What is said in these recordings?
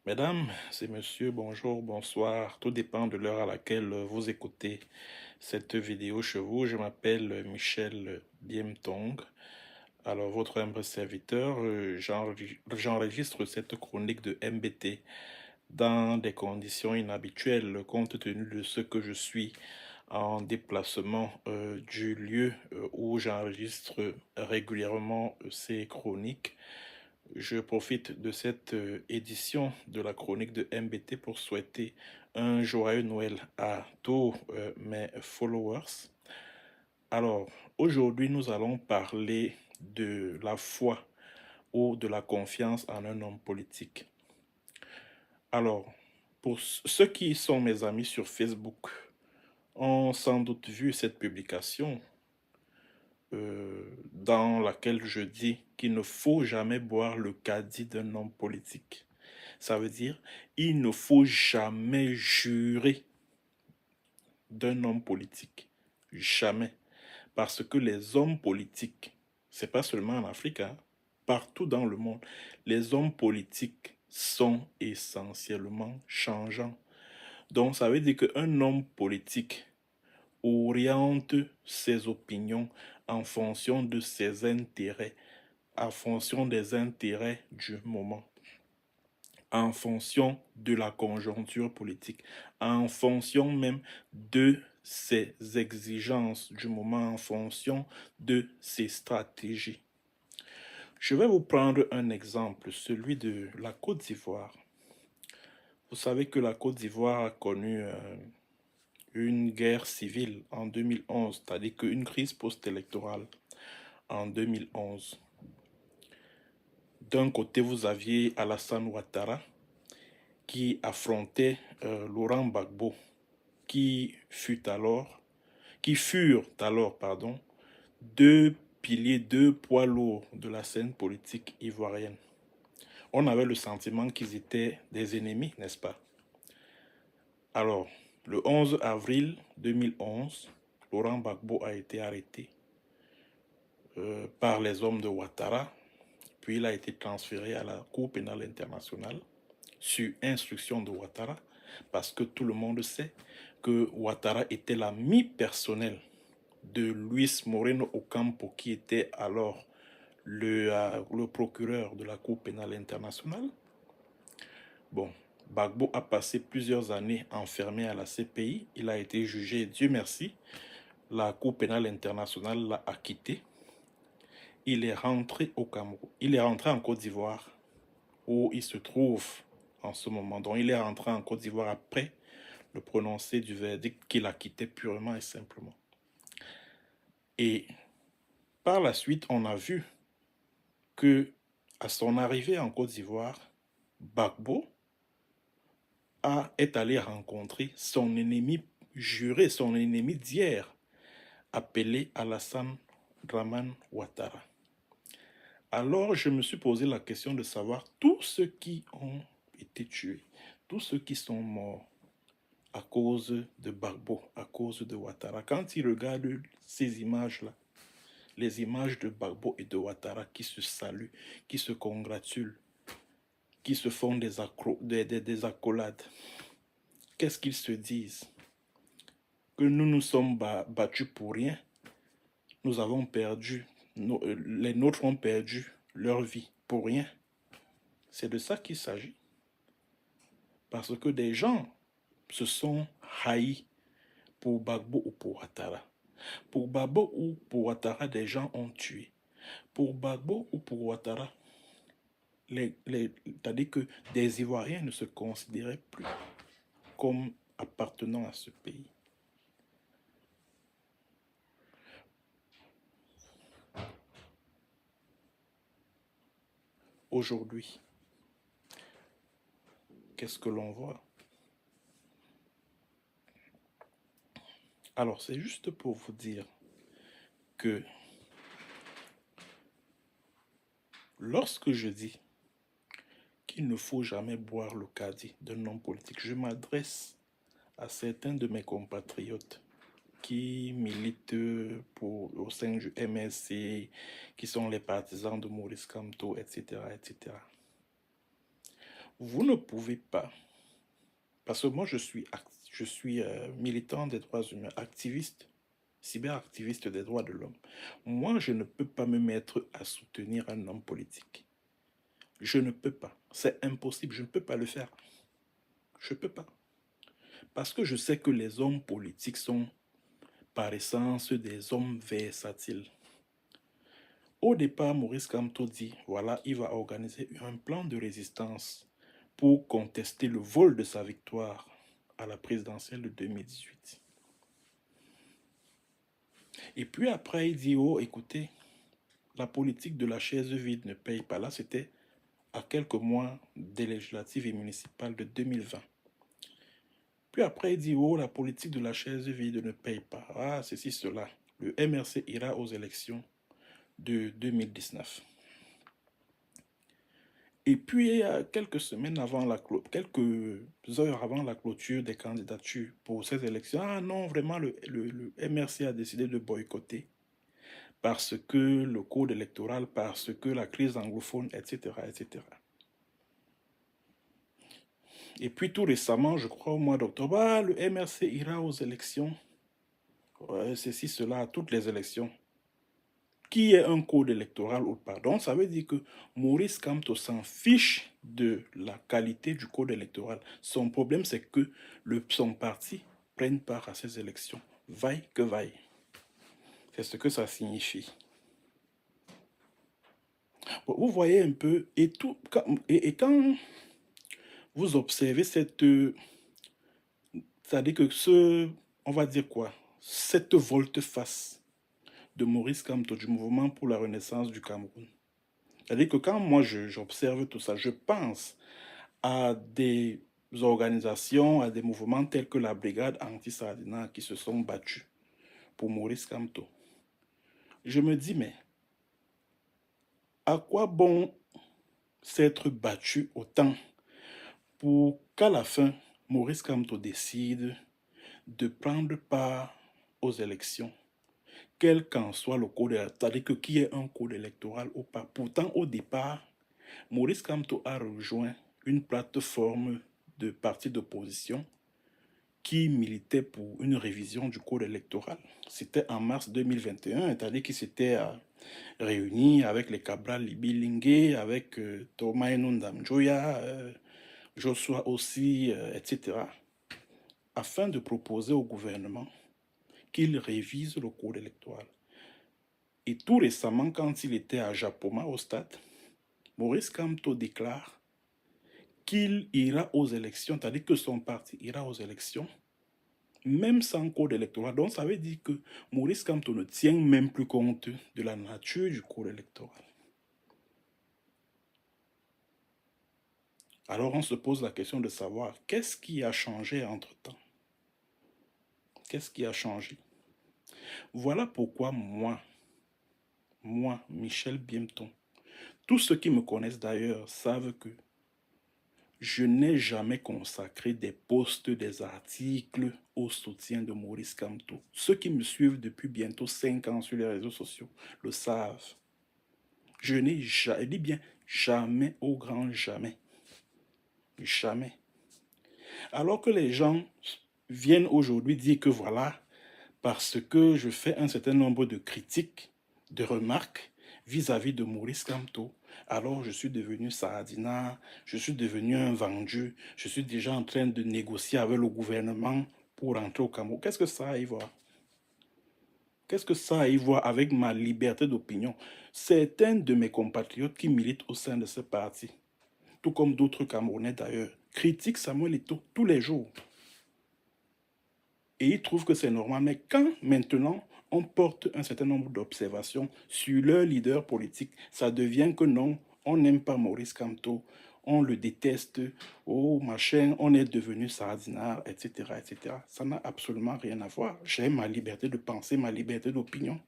Mesdames et messieurs, bonjour, bonsoir. Tout dépend de l'heure à laquelle vous écoutez cette vidéo chez vous. Je m'appelle Michel Biemtong. Alors, votre humble serviteur, j'enregistre cette chronique de MBT dans des conditions inhabituelles compte tenu de ce que je suis en déplacement du lieu où j'enregistre régulièrement ces chroniques. Je profite de cette édition de la chronique de MBT pour souhaiter un joyeux Noël à tous mes followers. Alors, aujourd'hui, nous allons parler de la foi ou de la confiance en un homme politique. Alors, pour ceux qui sont mes amis sur Facebook, ont sans doute vu cette publication dans laquelle je dis qu'il ne faut jamais boire le caddie d'un homme politique. Ça veut dire, il ne faut jamais jurer d'un homme politique. Jamais. Parce que les hommes politiques, c'est pas seulement en Afrique, hein, partout dans le monde, les hommes politiques sont essentiellement changeants. Donc, ça veut dire qu'un homme politique oriente ses opinions en fonction de ses intérêts, en fonction des intérêts du moment, en fonction de la conjoncture politique, en fonction même de ses exigences du moment, en fonction de ses stratégies. Je vais vous prendre un exemple, celui de la Côte d'Ivoire. Vous savez que la Côte d'Ivoire a connu une guerre civile en 2011, c'est-à-dire qu'une crise post-électorale en 2011. D'un côté, vous aviez Alassane Ouattara qui affrontait Laurent Gbagbo, qui furent alors, deux piliers, deux poids lourds de la scène politique ivoirienne. On avait le sentiment qu'ils étaient des ennemis, n'est-ce pas? Alors, le 11 avril 2011, Laurent Gbagbo a été arrêté par les hommes de Ouattara, puis il a été transféré à la Cour pénale internationale sur instruction de Ouattara, parce que tout le monde sait que Ouattara était l'ami personnel de Luis Moreno Ocampo, qui était alors le procureur de la Cour pénale internationale. Bon, Gbagbo a passé plusieurs années enfermé à la CPI. Il a été jugé, Dieu merci. La Cour pénale internationale l'a acquitté. Il est rentré au Cameroun. Il est rentré en Côte d'Ivoire, où il se trouve en ce moment. Donc, il est rentré en Côte d'Ivoire après le prononcé du verdict qu'il acquittait purement et simplement. Et par la suite, on a vu que à son arrivée en Côte d'Ivoire, Gbagbo est allé rencontrer son ennemi juré, son ennemi d'hier, appelé Alassane Dramane Ouattara. Alors, je me suis posé la question de savoir tous ceux qui ont été tués, tous ceux qui sont morts à cause de Gbagbo, à cause de Ouattara. Quand ils regardent ces images-là, les images de Gbagbo et de Ouattara qui se saluent, qui se congratulent, qui se font des accolades, qu'est-ce qu'ils se disent? Que nous nous sommes battus pour rien. Nous avons perdu, les nôtres ont perdu leur vie pour rien. C'est de ça qu'il s'agit. Parce que des gens se sont haïs pour Gbagbo ou pour Ouattara. Pour Gbagbo ou pour Ouattara, des gens ont tué. Pour Gbagbo ou pour Ouattara, c'est-à-dire que des Ivoiriens ne se considéraient plus comme appartenant à ce pays. Aujourd'hui, qu'est-ce que l'on voit? Alors, c'est juste pour vous dire que lorsque je dis qu'il ne faut jamais boire le caddie d'un homme politique, je m'adresse à certains de mes compatriotes qui militent au sein du MSC, qui sont les partisans de Maurice Kamto, etc., etc. Vous ne pouvez pas, parce que moi je suis militant des droits humains, activiste, cyberactiviste des droits de l'homme. Moi, je ne peux pas me mettre à soutenir un homme politique. Je ne peux pas. C'est impossible. Je ne peux pas le faire. Je ne peux pas. Parce que je sais que les hommes politiques sont par essence des hommes versatiles. Au départ, Maurice Kamto dit, voilà, il va organiser un plan de résistance pour contester le vol de sa victoire à la présidentielle de 2018. Et puis après, il dit, oh, écoutez, la politique de la chaise vide ne paye pas. Là, c'était à quelques mois des législatives et municipales de 2020. Puis après, il dit, oh, la politique de la chaise vide ne paye pas. Ah, ceci, cela. Le MRC ira aux élections de 2019. Et puis, quelques semaines avant quelques heures avant la clôture des candidatures pour ces élections, ah non, vraiment, le MRC a décidé de boycotter parce que le code électoral, parce que la crise anglophone, etc., etc. Et puis tout récemment, je crois au mois d'octobre, ah, le MRC ira aux élections. Ouais, ceci, cela, à toutes les élections. Qui est un code électoral ou pas. Donc, ça veut dire que Maurice Kamto s'en fiche de la qualité du code électoral. Son problème, c'est que son parti prenne part à ces élections. Vaille que vaille. C'est ce que ça signifie. Bon, vous voyez un peu, et quand vous observez cette... c'est-à-dire que on va dire quoi, cette volte-face de Maurice Kamto, du mouvement pour la renaissance du Cameroun. C'est-à-dire que quand moi j'observe tout ça, je pense à des organisations, à des mouvements tels que la brigade anti-Sardina qui se sont battus pour Maurice Kamto. Je me dis, mais à quoi bon s'être battu autant pour qu'à la fin, Maurice Kamto décide de prendre part aux élections, quel qu'en soit le code électoral, c'est-à-dire que qui est un code électoral ou pas. Pourtant, au départ, Maurice Kamto a rejoint une plateforme de partis d'opposition qui militait pour une révision du code électoral. C'était en mars 2021, c'est-à-dire qu'il s'était réuni avec les Cabral Libi avec Thomas Enundam Joya, Joshua aussi, etc., afin de proposer au gouvernement qu'il révise le code électoral. Et tout récemment, quand il était à Japoma, au stade, Maurice Kamto déclare qu'il ira aux élections, c'est-à-dire que son parti ira aux élections, même sans code électoral. Donc, ça veut dire que Maurice Kamto ne tient même plus compte de la nature du code électoral. Alors, on se pose la question de savoir qu'est-ce qui a changé entre-temps? Qu'est-ce qui a changé? Voilà pourquoi moi, Michel Biemton, tous ceux qui me connaissent d'ailleurs savent que je n'ai jamais consacré des posts, des articles au soutien de Maurice Kamto. Ceux qui me suivent depuis bientôt 5 ans sur les réseaux sociaux le savent. Je n'ai jamais, je dis bien jamais, au grand jamais. Jamais. Alors que les gens viennent aujourd'hui dire que voilà, parce que je fais un certain nombre de critiques, de remarques vis-à-vis de Maurice Kamto, alors je suis devenu Sardina, je suis devenu un vendu, je suis déjà en train de négocier avec le gouvernement pour rentrer au Cameroun. Qu'est-ce que ça a à y voir? Qu'est-ce que ça a à y voir avec ma liberté d'opinion? Certains de mes compatriotes qui militent au sein de ce parti, tout comme d'autres Camerounais d'ailleurs, critiquent Samuel Eto'o tous les jours. Et ils trouvent que c'est normal. Mais quand maintenant on porte un certain nombre d'observations sur leur leader politique, ça devient que non, on n'aime pas Maurice Kamto, on le déteste, oh machin, on est devenu sardinard, etc., etc. Ça n'a absolument rien à voir. J'ai ma liberté de penser, ma liberté d'opinion.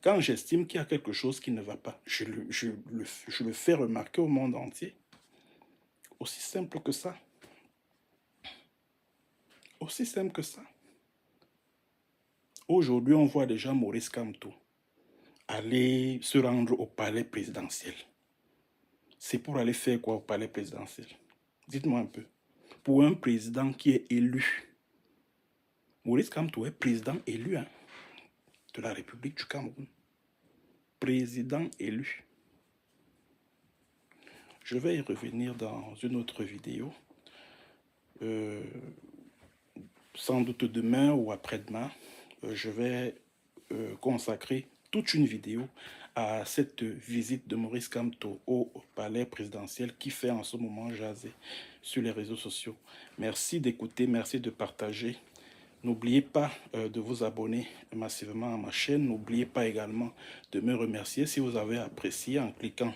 Quand j'estime qu'il y a quelque chose qui ne va pas, je le fais remarquer au monde entier. Aussi simple que ça. Aussi simple que ça. Aujourd'hui, on voit déjà Maurice Kamto aller se rendre au palais présidentiel. C'est pour aller faire quoi au palais présidentiel? Dites-moi un peu. Pour un président qui est élu, Maurice Kamto est président élu hein, de la République du Cameroun. Président élu. Je vais y revenir dans une autre vidéo. Sans doute demain ou après-demain, je vais consacrer toute une vidéo à cette visite de Maurice Kamto au palais présidentiel qui fait en ce moment jaser sur les réseaux sociaux. Merci d'écouter, merci de partager. N'oubliez pas de vous abonner massivement à ma chaîne. N'oubliez pas également de me remercier si vous avez apprécié en cliquant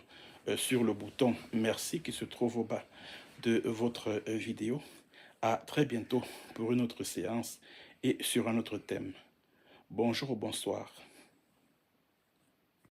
sur le bouton merci qui se trouve au bas de votre vidéo. À très bientôt pour une autre séance et sur un autre thème. Bonjour ou bonsoir.